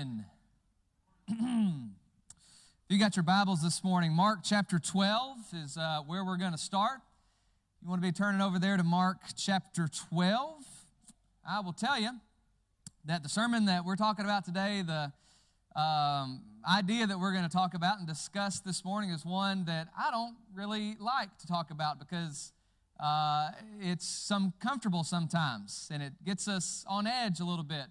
morning. If you got your Bibles this morning, Mark chapter 12 is where we're going to start. You want to be turning over there to Mark chapter 12. I will tell you that the sermon that we're talking about today, the idea that we're going to talk about and discuss this morning is one that I don't really like to talk about because it's comfortable sometimes, and it gets us on edge a little bit.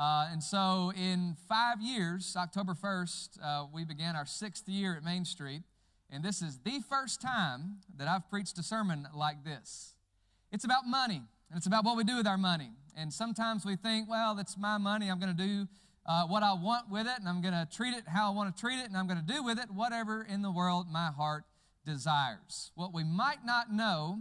And so in 5 years, October 1st, we began our 6th year at Main Street, and this is the first time that I've preached a sermon like this. It's about money, and it's about what we do with our money. And sometimes we think, well, that's my money, I'm going to do what I want with it, and I'm going to treat it how I want to treat it, and I'm going to do with it whatever in the world my heart desires. What we might not know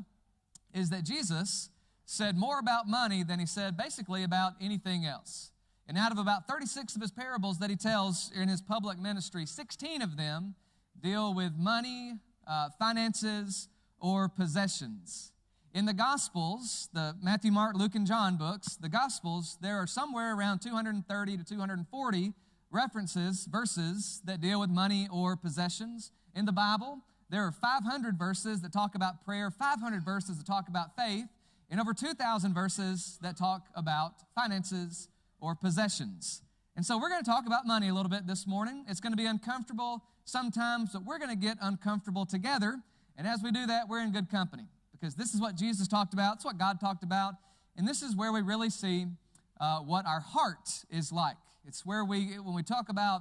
is that Jesus said more about money than he said basically about anything else. And out of about 36 of his parables that he tells in his public ministry, 16 of them deal with money, finances, or possessions. In the Gospels, the Matthew, Mark, Luke, and John books, the Gospels, there are somewhere around 230 to 240 verses that deal with money or possessions. In the Bible, there are 500 verses that talk about prayer, 500 verses that talk about faith, and over 2,000 verses that talk about finances or possessions. And so we're going to talk about money a little bit this morning. It's going to be uncomfortable sometimes, but we're going to get uncomfortable together. And as we do that, we're in good company because this is what Jesus talked about. It's what God talked about. And this is where we really see what our heart is like. It's where when we talk about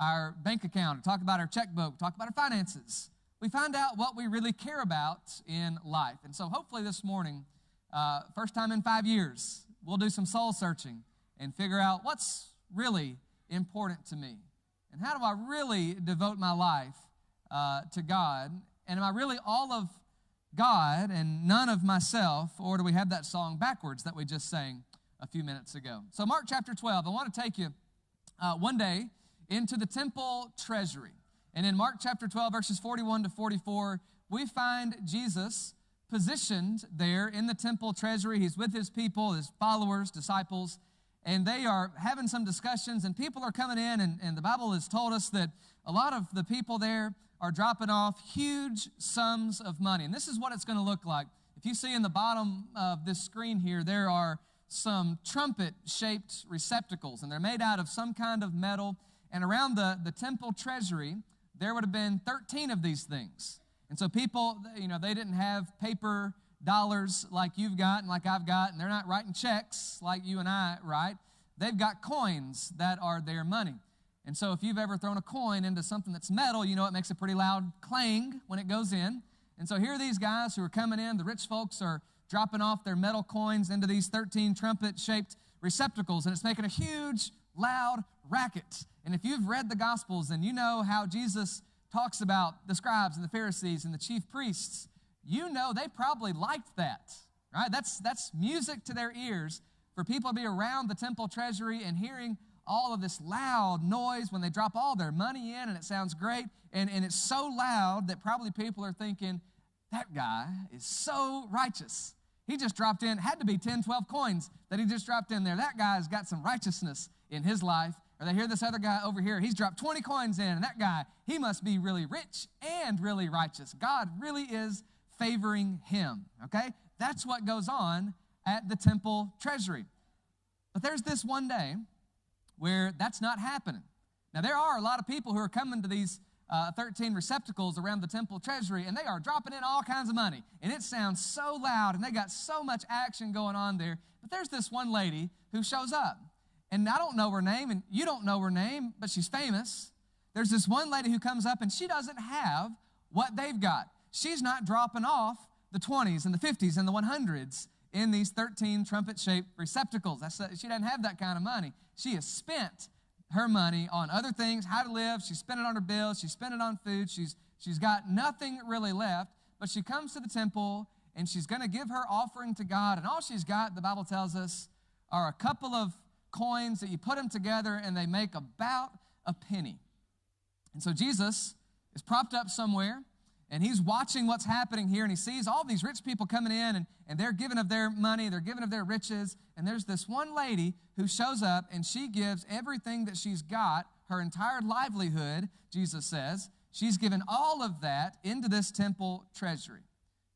our bank account, talk about our checkbook, talk about our finances, we find out what we really care about in life. And so hopefully this morning, first time in 5 years, we'll do some soul searching and figure out what's really important to me. And how do I really devote my life to God? And am I really all of God and none of myself? Or do we have that song backwards that we just sang a few minutes ago? So Mark chapter 12, I want to take you one day into the temple treasury. And in Mark chapter 12, verses 41 to 44, we find Jesus positioned there in the temple treasury. He's with his people, his followers, disciples, and they are having some discussions, and people are coming in, and the Bible has told us that a lot of the people there are dropping off huge sums of money. And this is what it's going to look like. If you see in the bottom of this screen here, there are some trumpet-shaped receptacles, and they're made out of some kind of metal. And around the temple treasury, there would have been 13 of these things. And so people, they didn't have paper dollars like you've got and like I've got, and they're not writing checks like you and I write. They've got coins that are their money. And so if you've ever thrown a coin into something that's metal, you know it makes a pretty loud clang when it goes in. And so here are these guys who are coming in. The rich folks are dropping off their metal coins into these 13 trumpet-shaped receptacles, and it's making a huge, loud racket. And if you've read the Gospels and you know how Jesus talks about the scribes and the Pharisees and the chief priests, you know they probably liked that, right? That's music to their ears for people to be around the temple treasury and hearing all of this loud noise when they drop all their money in, and it sounds great. And it's so loud that probably people are thinking, that guy is so righteous. He just dropped in, had to be 10, 12 coins that he just dropped in there. That guy's got some righteousness in his life. Or they hear this other guy over here, he's dropped 20 coins in, and that guy, he must be really rich and really righteous. God really is favoring him, okay? That's what goes on at the temple treasury. But there's this one day where that's not happening. Now, there are a lot of people who are coming to these 13 receptacles around the temple treasury, and they are dropping in all kinds of money. And it sounds so loud, and they got so much action going on there. But there's this one lady who shows up. And I don't know her name, and you don't know her name, but she's famous. There's this one lady who comes up, and she doesn't have what they've got. She's not dropping off the 20s and the 50s and the 100s in these 13 trumpet-shaped receptacles. She doesn't have that kind of money. She has spent her money on other things, how to live. She's spent it on her bills. She's spent it on food. She's got nothing really left. But she comes to the temple, and she's going to give her offering to God. And all she's got, the Bible tells us, are a couple of coins that you put them together, and they make about a penny. And so Jesus is propped up somewhere, And he's watching what's happening here, and he sees all these rich people coming in, and they're giving of their money, they're giving of their riches. And there's this one lady who shows up, and she gives everything that she's got, her entire livelihood, Jesus says. She's given all of that into this temple treasury.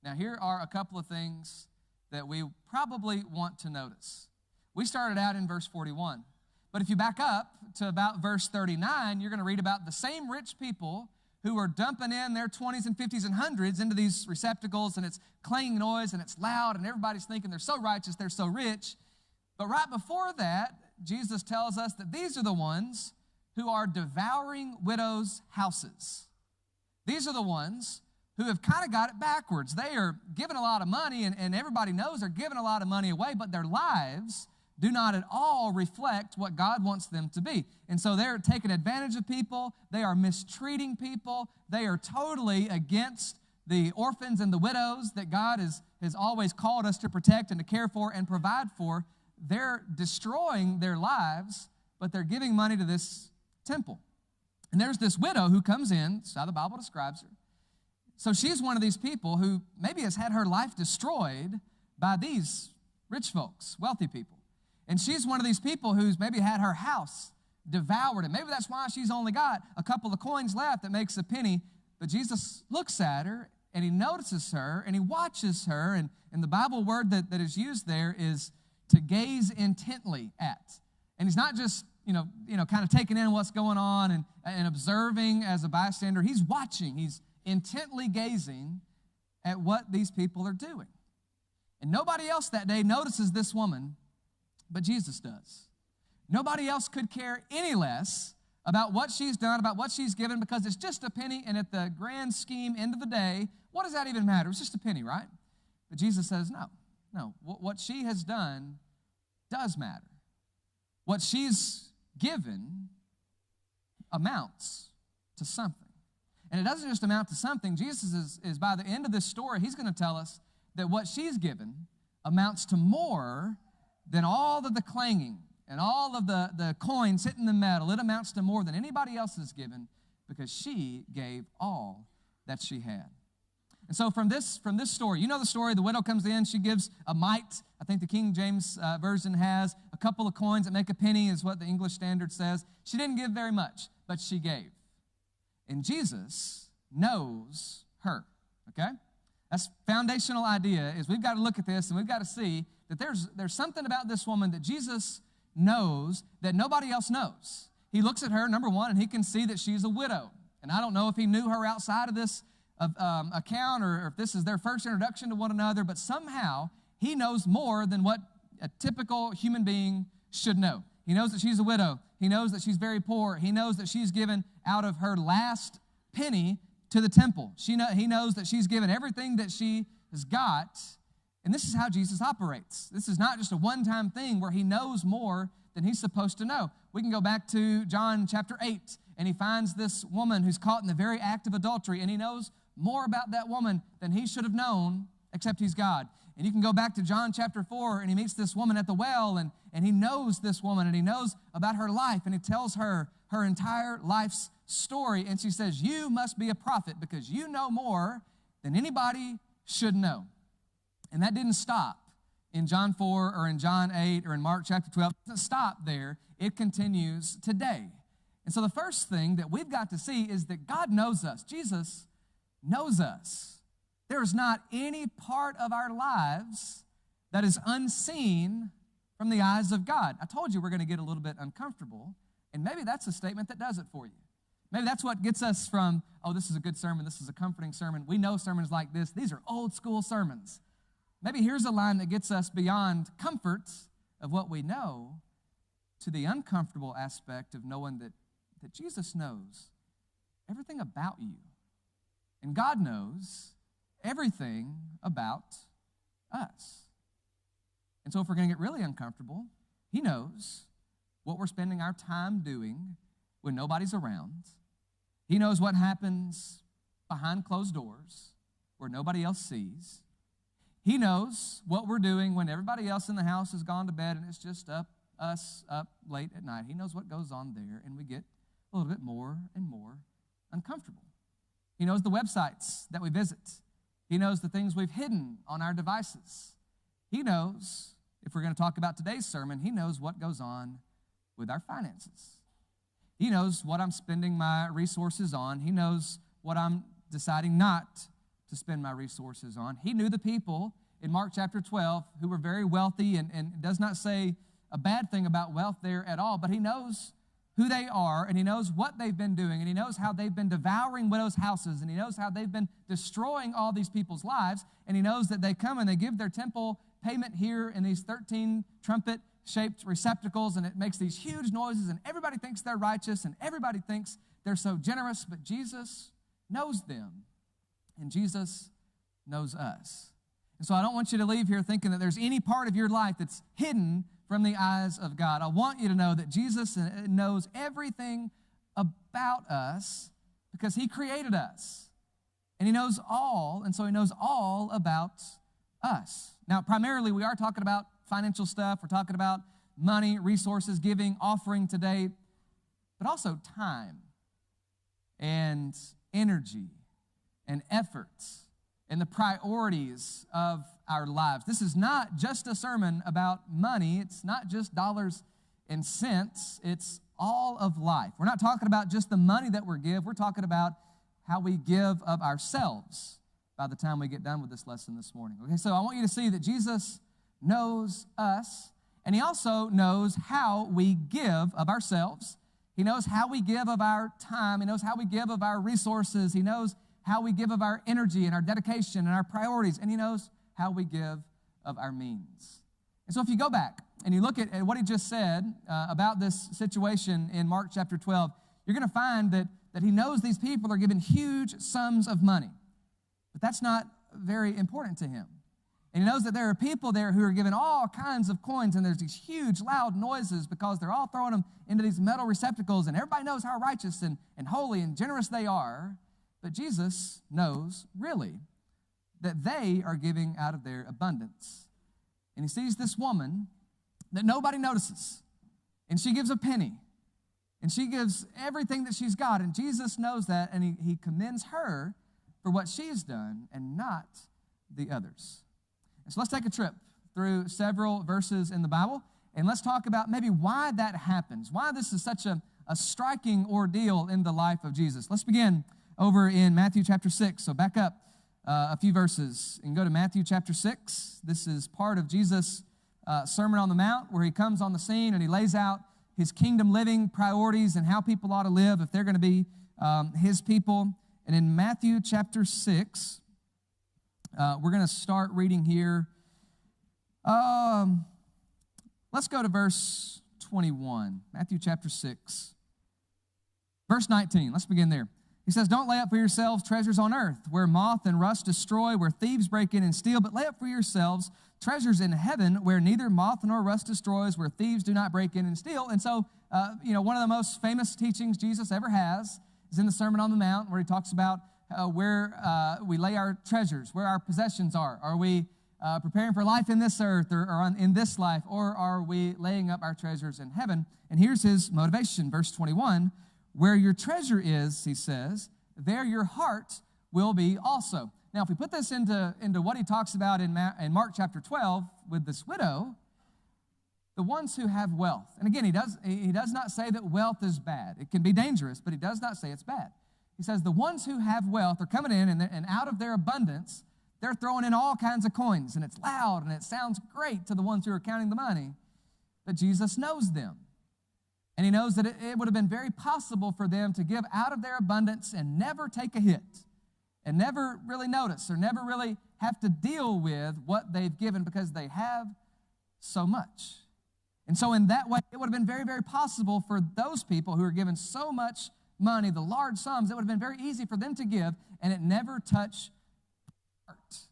Now, here are a couple of things that we probably want to notice. We started out in verse 41. But if you back up to about verse 39, you're going to read about the same rich people who are dumping in their 20s and 50s and 100s into these receptacles, and it's clanging noise, and it's loud, and everybody's thinking they're so righteous, they're so rich. But right before that, Jesus tells us that these are the ones who are devouring widows' houses. These are the ones who have kind of got it backwards. They are giving a lot of money, and everybody knows they're giving a lot of money away, but their lives do not at all reflect what God wants them to be. And so they're taking advantage of people. They are mistreating people. They are totally against the orphans and the widows that God has always called us to protect and to care for and provide for. They're destroying their lives, but they're giving money to this temple. And there's this widow who comes in, that's how the Bible describes her. So she's one of these people who maybe has had her life destroyed by these rich folks, wealthy people. And she's one of these people who's maybe had her house devoured. And maybe that's why she's only got a couple of coins left that makes a penny. But Jesus looks at her, and he notices her, and he watches her. And the Bible word that is used there is to gaze intently at. And he's not just, kind of taking in what's going on and observing as a bystander. He's watching. He's intently gazing at what these people are doing. And nobody else that day notices this woman, but Jesus does. Nobody else could care any less about what she's done, about what she's given, because it's just a penny, and at the grand scheme, end of the day, what does that even matter? It's just a penny, right? But Jesus says, no. What she has done does matter. What she's given amounts to something. And it doesn't just amount to something. Jesus is by the end of this story, he's going to tell us that what she's given amounts to more than all of the clanging and all of the coins hitting the metal. It amounts to more than anybody else has given, because she gave all that she had. And so from this story, you know the story, the widow comes in, she gives a mite. I think the King James Version has a couple of coins that make a penny, is what the English Standard says. She didn't give very much, but she gave. And Jesus knows her, okay? That's foundational idea, is we've got to look at this and we've got to see that there's something about this woman that Jesus knows that nobody else knows. He looks at her, number one, and he can see that she's a widow. And I don't know if he knew her outside of this account or if this is their first introduction to one another, but somehow he knows more than what a typical human being should know. He knows that she's a widow. He knows that she's very poor. He knows that she's given out of her last penny to the temple. He knows that she's given everything that she has got. And this is how Jesus operates. This is not just a one-time thing where he knows more than he's supposed to know. We can go back to John chapter 8, and he finds this woman who's caught in the very act of adultery, and he knows more about that woman than he should have known, except he's God. And you can go back to John chapter 4, and he meets this woman at the well, and he knows this woman, and he knows about her life, and he tells her her entire life's story. And she says, you must be a prophet, because you know more than anybody should know. And that didn't stop in John 4 or in John 8 or in Mark chapter 12. It doesn't stop there. It continues today. And so the first thing that we've got to see is that God knows us. Jesus knows us. There is not any part of our lives that is unseen from the eyes of God. I told you we're going to get a little bit uncomfortable, and maybe that's a statement that does it for you. Maybe that's what gets us from, oh, this is a good sermon, this is a comforting sermon. We know sermons like this. These are old school sermons. Maybe here's a line that gets us beyond comforts of what we know to the uncomfortable aspect of knowing that Jesus knows everything about you. And God knows everything about us. And so if we're going to get really uncomfortable, he knows what we're spending our time doing when nobody's around. He knows what happens behind closed doors where nobody else sees. He knows what we're doing when everybody else in the house has gone to bed and it's just us up late at night. He knows what goes on there, and we get a little bit more and more uncomfortable. He knows the websites that we visit. He knows the things we've hidden on our devices. He knows, if we're going to talk about today's sermon, he knows what goes on with our finances. He knows what I'm spending my resources on. He knows what I'm deciding not to spend my resources on. He knew the people in Mark chapter 12 who were very wealthy, and does not say a bad thing about wealth there at all, but he knows who they are, and he knows what they've been doing, and he knows how they've been devouring widows' houses, and he knows how they've been destroying all these people's lives, and he knows that they come and they give their temple payment here in these 13 trumpet-shaped receptacles, and it makes these huge noises, and everybody thinks they're righteous, and everybody thinks they're so generous, but Jesus knows them, and Jesus knows us. And so I don't want you to leave here thinking that there's any part of your life that's hidden from the eyes of God. I want you to know that Jesus knows everything about us because he created us. And he knows all, and so he knows all about us. Now, primarily, we are talking about financial stuff. We're talking about money, resources, giving, offering today, but also time and energy and efforts and the priorities of our lives. This is not just a sermon about money. It's not just dollars and cents. It's all of life. We're not talking about just the money that we give. We're talking about how we give of ourselves by the time we get done with this lesson this morning. Okay, so I want you to see that Jesus knows us, and he also knows how we give of ourselves. He knows how we give of our time. He knows how we give of our resources. He knows how we give of our energy and our dedication and our priorities, and he knows how we give of our means. And so if you go back and you look at what he just said about this situation in Mark chapter 12, you're going to find that he knows these people are given huge sums of money, but that's not very important to him. And he knows that there are people there who are given all kinds of coins, and there's these huge loud noises because they're all throwing them into these metal receptacles, and everybody knows how righteous and holy and generous they are. But Jesus knows, really, that they are giving out of their abundance. And he sees this woman that nobody notices, and she gives a penny, and she gives everything that she's got, and Jesus knows that, and he commends her for what she's done and not the others. And so let's take a trip through several verses in the Bible, and let's talk about maybe why that happens, why this is such a striking ordeal in the life of Jesus. Let's begin over in Matthew chapter 6. So back up a few verses and go to Matthew chapter 6. This is part of Jesus' Sermon on the Mount, where he comes on the scene and he lays out his kingdom living priorities and how people ought to live if they're going to be his people. And in Matthew chapter 6, we're going to start reading here. Let's go to verse 21. Matthew chapter 6. Verse 19. Let's begin there. He says, "Don't lay up for yourselves treasures on earth, where moth and rust destroy, where thieves break in and steal, but lay up for yourselves treasures in heaven, where neither moth nor rust destroys, where thieves do not break in and steal." And so, one of the most famous teachings Jesus ever has is in the Sermon on the Mount, where he talks about where we lay our treasures, where our possessions are. Are we preparing for life in this earth or in this life, or are we laying up our treasures in heaven? And here's his motivation, verse 21. "Where your treasure is," he says, "there your heart will be also." Now, if we put this into what he talks about in Mark chapter 12 with this widow, the ones who have wealth, and again, he does not say that wealth is bad. It can be dangerous, but he does not say it's bad. He says the ones who have wealth are coming in, and out of their abundance, they're throwing in all kinds of coins, and it's loud, and it sounds great to the ones who are counting the money, but Jesus knows them. And he knows that it would have been very possible for them to give out of their abundance and never take a hit and never really notice or never really have to deal with what they've given because they have so much. And so in that way, it would have been very, very possible for those people who are given so much money, the large sums, it would have been very easy for them to give, and it never touched heart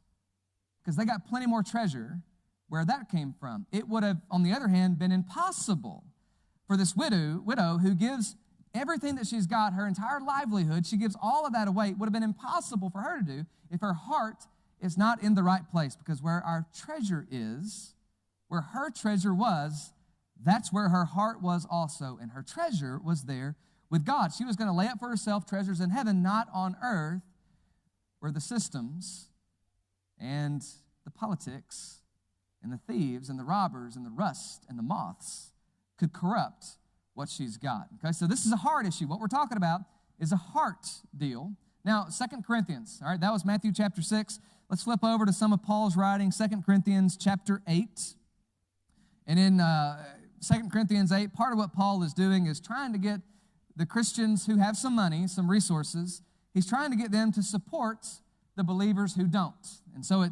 because they got plenty more treasure where that came from. It would have, on the other hand, been impossible for this widow who gives everything that she's got, her entire livelihood, she gives all of that away. It would have been impossible for her to do if her heart is not in the right place, because where our treasure is, where her treasure was, that's where her heart was also, and her treasure was there with God. She was going to lay up for herself treasures in heaven, not on earth, where the systems and the politics and the thieves and the robbers and the rust and the moths could corrupt what she's got. Okay, so this is a heart issue. What we're talking about is a heart deal. Now, 2 Corinthians, all right, that was Matthew chapter 6. Let's flip over to some of Paul's writing, 2 Corinthians chapter 8. And in 2 Corinthians 8, part of what Paul is doing is trying to get the Christians who have some money, some resources, he's trying to get them to support the believers who don't. And so it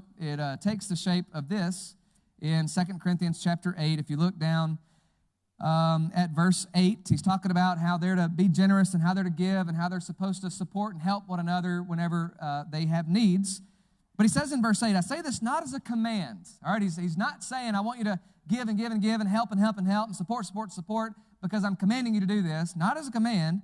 takes the shape of this in 2 Corinthians chapter 8. If you look down at verse 8, he's talking about how they're to be generous and how they're to give and how they're supposed to support and help one another whenever they have needs. But he says in verse 8, I say this not as a command. All right, he's not saying I want you to give and give and give and help and help and help and support, support, support because I'm commanding you to do this. Not as a command,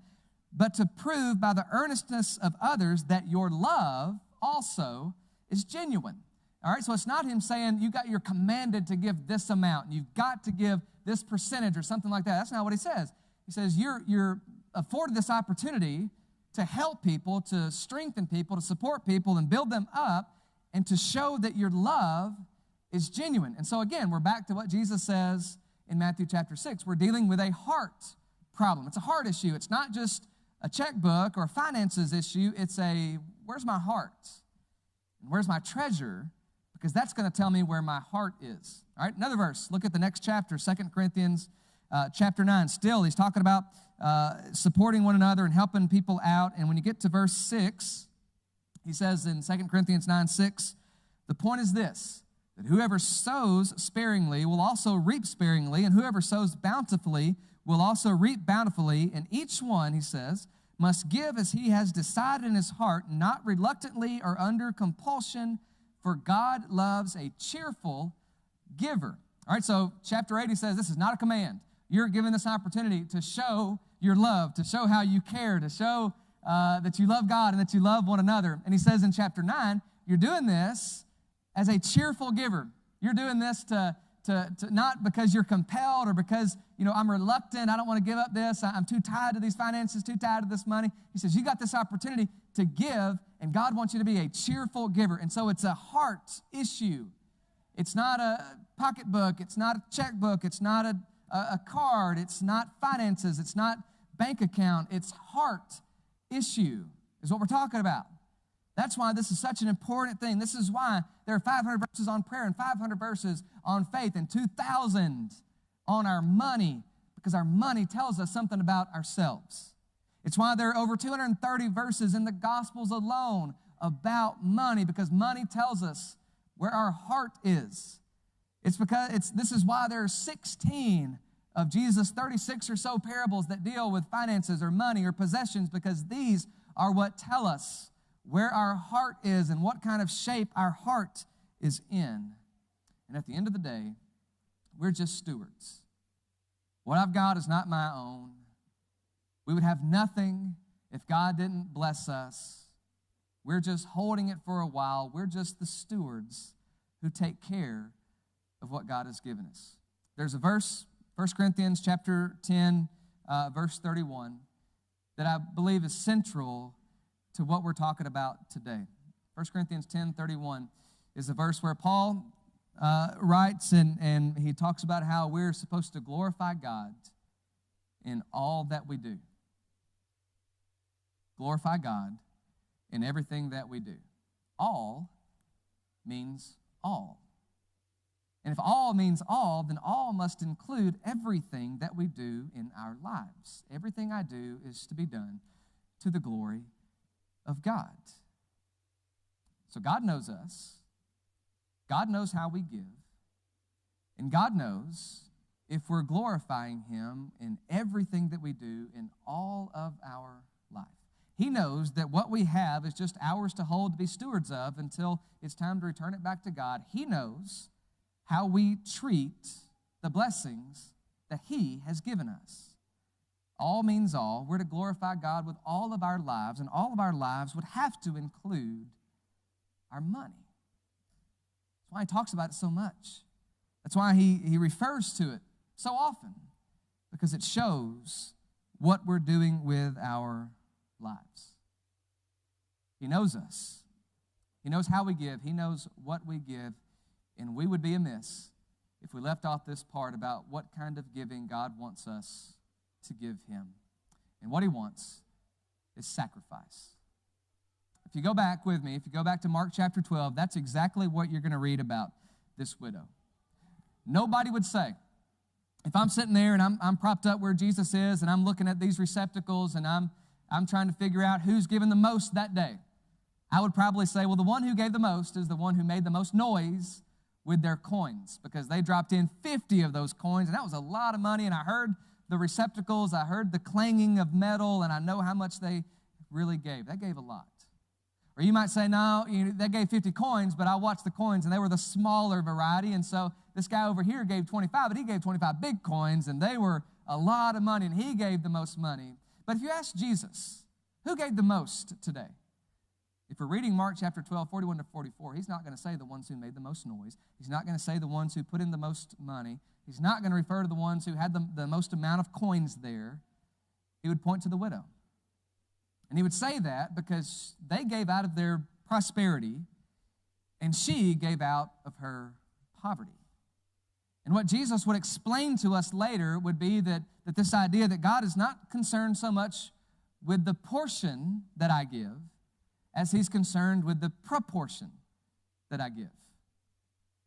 but to prove by the earnestness of others that your love also is genuine. All right, so it's not him saying you're commanded to give this amount and you've got to give this percentage or something like that. That's not what he says. He says you're afforded this opportunity to help people, to strengthen people, to support people and build them up and to show that your love is genuine. And so again, we're back to what Jesus says in Matthew chapter 6. We're dealing with a heart problem. It's a heart issue. It's not just a checkbook or a finances issue. It's where's my heart? And where's my treasure? Because that's going to tell me where my heart is. All right, another verse. Look at the next chapter, 2 Corinthians chapter 9. Still, he's talking about supporting one another and helping people out. And when you get to verse 6, he says in 2 Corinthians 9:6, the point is this, that whoever sows sparingly will also reap sparingly, and whoever sows bountifully will also reap bountifully. And each one, he says, must give as he has decided in his heart, not reluctantly or under compulsion, for God loves a cheerful giver. All right, so chapter 8, he says this is not a command. You're given this opportunity to show your love, to show how you care, to show that you love God and that you love one another. And he says in chapter 9, you're doing this as a cheerful giver. You're doing this to not because you're compelled or because, I'm reluctant, I don't want to give up this, I'm too tied to these finances, too tied to this money. He says, you got this opportunity to give, and God wants you to be a cheerful giver. And so it's a heart issue. It's not a pocketbook, it's not a checkbook, it's not a card, it's not finances, it's not bank account, it's heart issue is what we're talking about. That's why this is such an important thing. This is why there are 500 verses on prayer and 500 verses on faith and 2,000 on our money, because our money tells us something about ourselves. It's why there are over 230 verses in the Gospels alone about money, because money tells us where our heart is. This is why there are 16 of Jesus' 36 or so parables that deal with finances or money or possessions, because these are what tell us where our heart is and what kind of shape our heart is in. And at the end of the day, we're just stewards. What I've got is not my own. We would have nothing if God didn't bless us. We're just holding it for a while. We're just the stewards who take care of what God has given us. There's a verse, 1 Corinthians chapter 10, verse 31, that I believe is central to what we're talking about today. 1 Corinthians 10:31 is a verse where Paul writes and he talks about how we're supposed to glorify God in all that we do. Glorify God in everything that we do. All means all. And if all means all, then all must include everything that we do in our lives. Everything I do is to be done to the glory of God. So God knows us. God knows how we give. And God knows if we're glorifying Him in everything that we do in all of our life. He knows that what we have is just ours to hold, to be stewards of until it's time to return it back to God. He knows how we treat the blessings that He has given us. All means all. We're to glorify God with all of our lives, and all of our lives would have to include our money. That's why He talks about it so much. That's why He refers to it so often, because it shows what we're doing with our lives. He knows us. He knows how we give. He knows what we give. And we would be amiss if we left off this part about what kind of giving God wants us to give him. And what he wants is sacrifice. If you go back with me, if you go back to Mark chapter 12, that's exactly what you're going to read about this widow. Nobody would say, if I'm sitting there and I'm propped up where Jesus is and I'm looking at these receptacles and I'm trying to figure out who's given the most that day, I would probably say, well, the one who gave the most is the one who made the most noise with their coins, because they dropped in 50 of those coins, and that was a lot of money, and I heard the receptacles, I heard the clanging of metal, and I know how much they really gave. That gave a lot. Or you might say, no, they gave 50 coins, but I watched the coins, and they were the smaller variety, and so this guy over here gave 25, but he gave 25 big coins, and they were a lot of money, and he gave the most money. But if you ask Jesus, who gave the most today? If we're reading Mark chapter 12, 41 to 44, he's not going to say the ones who made the most noise. He's not going to say the ones who put in the most money. He's not going to refer to the ones who had the most amount of coins there. He would point to the widow. And he would say that because they gave out of their prosperity, and she gave out of her poverty. And what Jesus would explain to us later would be that this idea that God is not concerned so much with the portion that I give as he's concerned with the proportion that I give.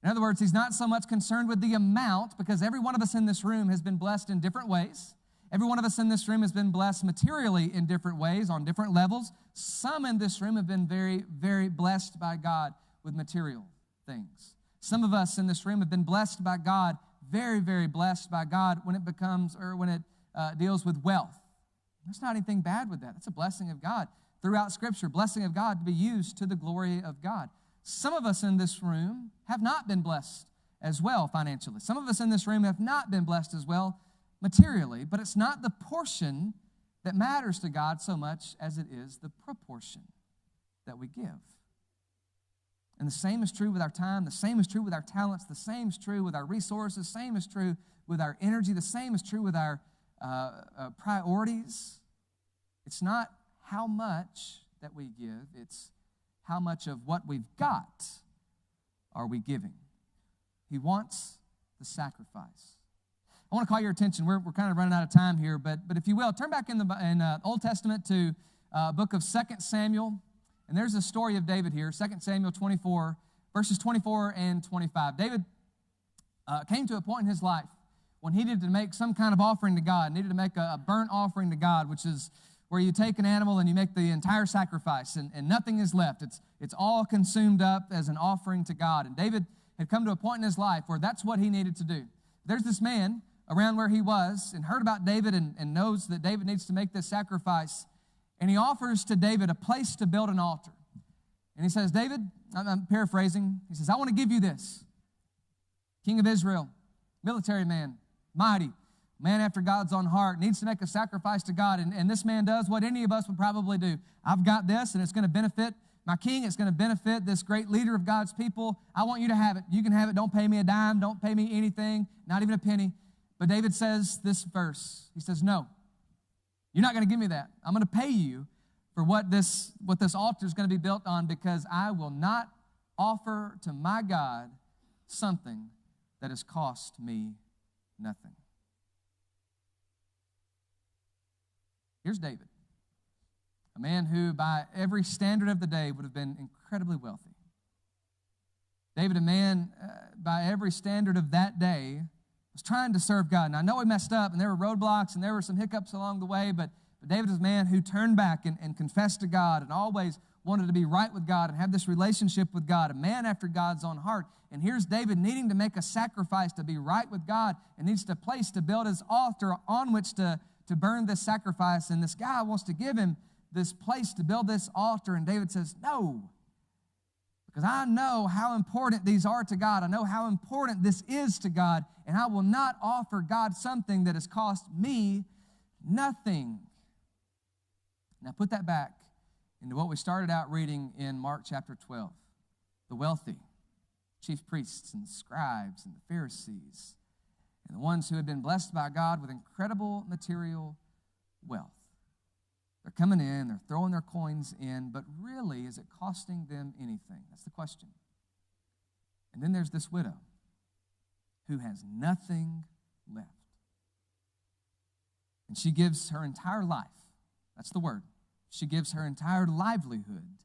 In other words, he's not so much concerned with the amount, because every one of us in this room has been blessed in different ways. Every one of us in this room has been blessed materially in different ways, on different levels. Some in this room have been very, very blessed by God with material things. Some of us in this room have been blessed by God, very, very blessed by God when it deals with wealth. There's not anything bad with that. That's a blessing of God. Throughout Scripture, blessing of God to be used to the glory of God. Some of us in this room have not been blessed as well financially. Some of us in this room have not been blessed as well materially, but it's not the portion that matters to God so much as it is the proportion that we give. And the same is true with our time, the same is true with our talents, the same is true with our resources, the same is true with our energy, the same is true with our priorities. It's not how much that we give, it's how much of what we've got are we giving. He wants the sacrifice. I want to call your attention. We're kind of running out of time here, but if you will, turn back in the Old Testament to book of 2 Samuel, and there's a story of David here, 2 Samuel 24, verses 24 and 25. David came to a point in his life when he needed to make some kind of offering to God, needed to make a burnt offering to God, which is where you take an animal and you make the entire sacrifice and nothing is left. It's all consumed up as an offering to God. And David had come to a point in his life where that's what he needed to do. There's this man around where he was and heard about David and knows that David needs to make this sacrifice. And he offers to David a place to build an altar. And he says, David, I'm paraphrasing, he says, I want to give you this. King of Israel, military man, mighty, man after God's own heart, needs to make a sacrifice to God. And this man does what any of us would probably do. I've got this, and it's going to benefit my king. It's going to benefit this great leader of God's people. I want you to have it. You can have it. Don't pay me a dime. Don't pay me anything, not even a penny. But David says this verse. He says, no, you're not going to give me that. I'm going to pay you for what this altar is going to be built on, because I will not offer to my God something that has cost me nothing. Here's David, a man who by every standard of the day would have been incredibly wealthy. David, a man by every standard of that day, was trying to serve God. And I know he messed up, and there were roadblocks, and there were some hiccups along the way, but David is a man who turned back and confessed to God and always wanted to be right with God and have this relationship with God, a man after God's own heart. And here's David needing to make a sacrifice to be right with God and needs a place to build his altar on which to burn this sacrifice. And this guy wants to give him this place to build this altar. And David says, no, because I know how important these are to God. I know how important this is to God, and I will not offer God something that has cost me nothing. Now put that back into what we started out reading in Mark chapter 12. The wealthy, chief priests and scribes and the Pharisees, and the ones who had been blessed by God with incredible material wealth. They're coming in, they're throwing their coins in, but really, is it costing them anything? That's the question. And then there's this widow who has nothing left. And she gives her entire life, that's the word, she gives her entire livelihood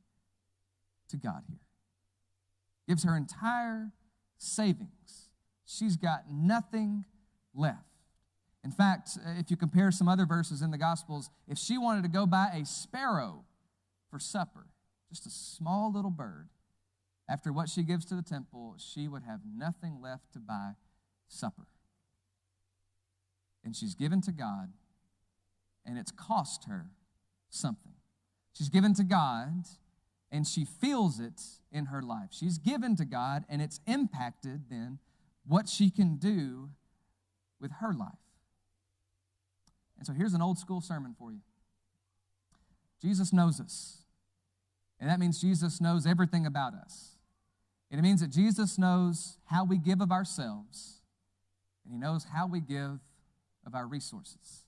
to God here. Gives her entire savings. She's got nothing left. In fact, if you compare some other verses in the Gospels, if she wanted to go buy a sparrow for supper, just a small little bird, after what she gives to the temple, she would have nothing left to buy supper. And she's given to God, and it's cost her something. She's given to God, and she feels it in her life. She's given to God, and it's impacted then what she can do with her life. And so here's an old school sermon for you. Jesus knows us. And that means Jesus knows everything about us. And it means that Jesus knows how we give of ourselves, and he knows how we give of our resources.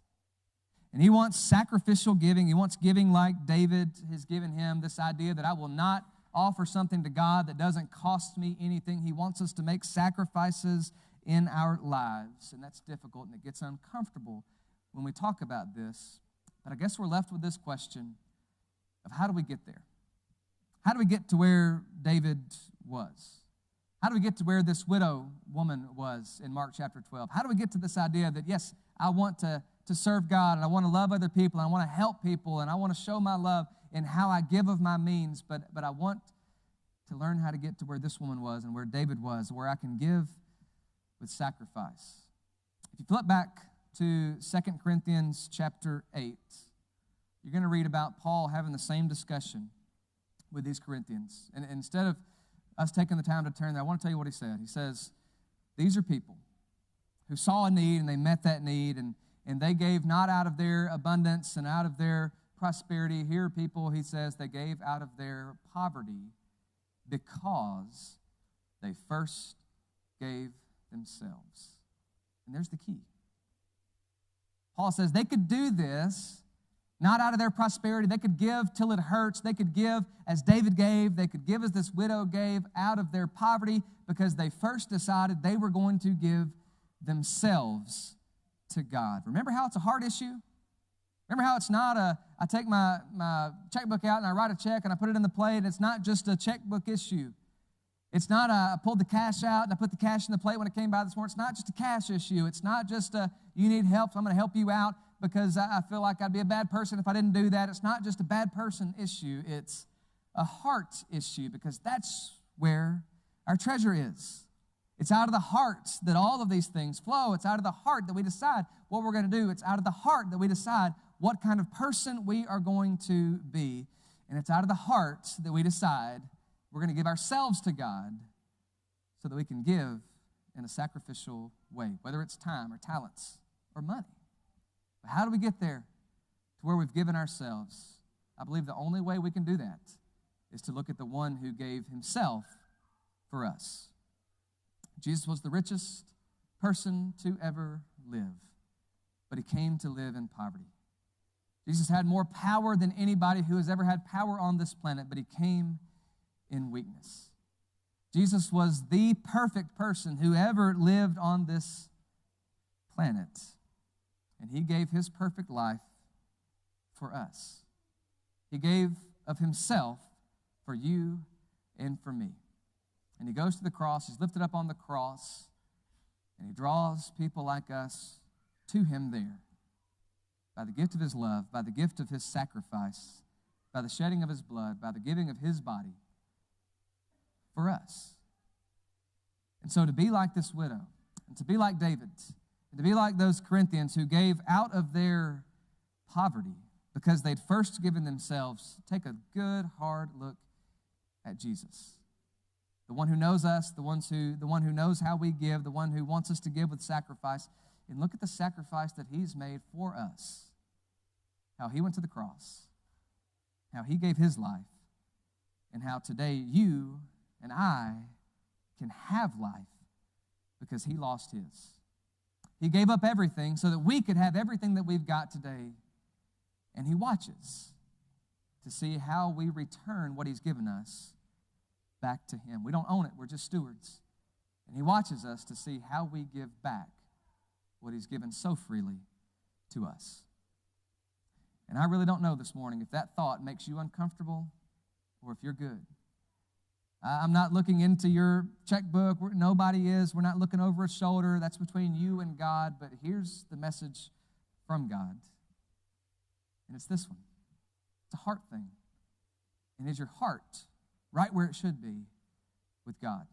And he wants sacrificial giving. He wants giving like David has given him, this idea that I will not offer something to God that doesn't cost me anything. He wants us to make sacrifices in our lives, and that's difficult, and it gets uncomfortable when we talk about this. But I guess we're left with this question of how do we get there? How do we get to where David was? How do we get to where this widow woman was in Mark chapter 12? How do we get to this idea that, yes, I want to serve God, and I want to love other people, and I want to help people, and I want to show my love in how I give of my means, but I want to learn how to get to where this woman was and where David was, where I can give with sacrifice. If you flip back to 2 Corinthians chapter 8, you're going to read about Paul having the same discussion with these Corinthians. And instead of us taking the time to turn there, I want to tell you what he said. He says, these are people who saw a need and they met that need, and they gave not out of their abundance and out of their prosperity. Here are people, he says, they gave out of their poverty because they first gave themselves. And there's the key. Paul says they could do this not out of their prosperity. They could give till it hurts. They could give as David gave. They could give as this widow gave out of their poverty because they first decided they were going to give themselves to God. Remember how it's a heart issue? Remember how it's not I take my checkbook out and I write a check and I put it in the plate. It's not just a checkbook issue. It's not I pulled the cash out and I put the cash in the plate when it came by this morning. It's not just a cash issue. It's not just you need help, so I'm going to help you out because I feel like I'd be a bad person if I didn't do that. It's not just a bad person issue. It's a heart issue because that's where our treasure is. It's out of the heart that all of these things flow. It's out of the heart that we decide what we're going to do. It's out of the heart that we decide what kind of person we are going to be. And it's out of the heart that we decide we're going to give ourselves to God so that we can give in a sacrificial way, whether it's time or talents or money. But how do we get there to where we've given ourselves? I believe the only way we can do that is to look at the one who gave himself for us. Jesus was the richest person to ever live, but he came to live in poverty. Jesus had more power than anybody who has ever had power on this planet, but he came in weakness. Jesus was the perfect person who ever lived on this planet, and he gave his perfect life for us. He gave of himself for you and for me. And he goes to the cross, he's lifted up on the cross, and he draws people like us to him there by the gift of his love, by the gift of his sacrifice, by the shedding of his blood, by the giving of his body for us. And so to be like this widow, and to be like David, and to be like those Corinthians who gave out of their poverty because they'd first given themselves, take a good, hard look at Jesus. The one who knows us, the one who knows how we give, the one who wants us to give with sacrifice. And look at the sacrifice that he's made for us. How he went to the cross, how he gave his life, and how today you and I can have life because he lost his. He gave up everything so that we could have everything that we've got today And he watches to see how we return what he's given us back to him. We don't own it. We're just stewards. And he watches us to see how we give back what he's given so freely to us. And I really don't know this morning if that thought makes you uncomfortable or if you're good. I'm not looking into your checkbook. Nobody is. We're not looking over a shoulder. That's between you and God. But here's the message from God. And it's this one. It's a heart thing. And is your heart right where it should be with God?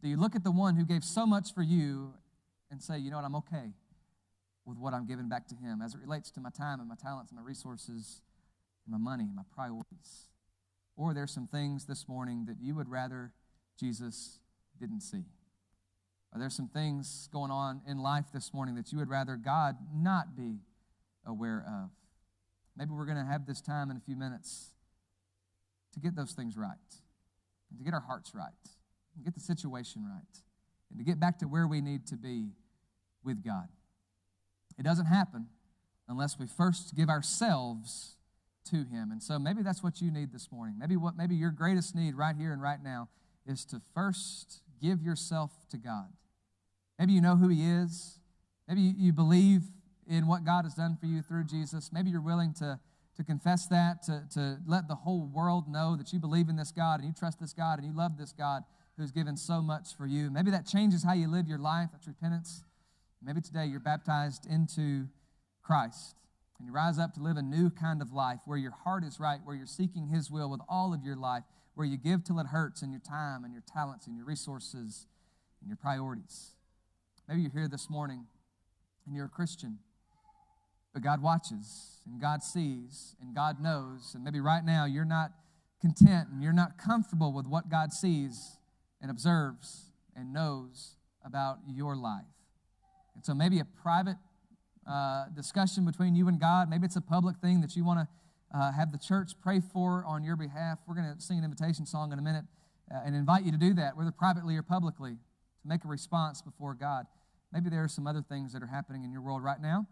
Do you look at the one who gave so much for you and say, you know what, I'm okay with what I'm giving back to him as it relates to my time and my talents and my resources and my money and my priorities? Or there's some things this morning that you would rather Jesus didn't see? Are there some things going on in life this morning that you would rather God not be aware of? Maybe we're going to have this time in a few minutes to get those things right, and to get our hearts right, and get the situation right, and to get back to where we need to be with God. It doesn't happen unless we first give ourselves to him. And so maybe that's what you need this morning. Maybe your greatest need right here and right now is to first give yourself to God. Maybe you know who he is. Maybe you believe in what God has done for you through Jesus. Maybe you're willing to confess that, to let the whole world know that you believe in this God and you trust this God and you love this God who's given so much for you. Maybe that changes how you live your life. That's repentance. Maybe today you're baptized into Christ and you rise up to live a new kind of life where your heart is right, where you're seeking his will with all of your life, where you give till it hurts in your time and your talents and your resources and your priorities. Maybe you're here this morning and you're a Christian, but God watches and God sees and God knows, and maybe right now you're not content and you're not comfortable with what God sees and observes and knows about your life. And so maybe a private discussion between you and God. Maybe it's a public thing that you want to have the church pray for on your behalf. We're going to sing an invitation song in a minute and invite you to do that, whether privately or publicly, to make a response before God. Maybe there are some other things that are happening in your world right now,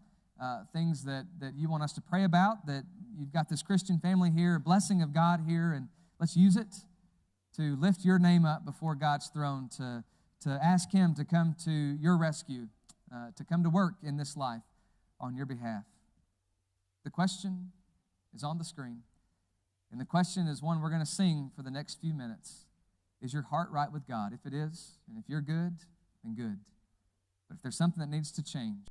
things that you want us to pray about, that you've got this Christian family here, a blessing of God here, and let's use it to lift your name up before God's throne, to ask him to come to your rescue, to come to work in this life on your behalf. The question is on the screen, and the question is one we're going to sing for the next few minutes. Is your heart right with God? If it is, and if you're good, then good. But if there's something that needs to change,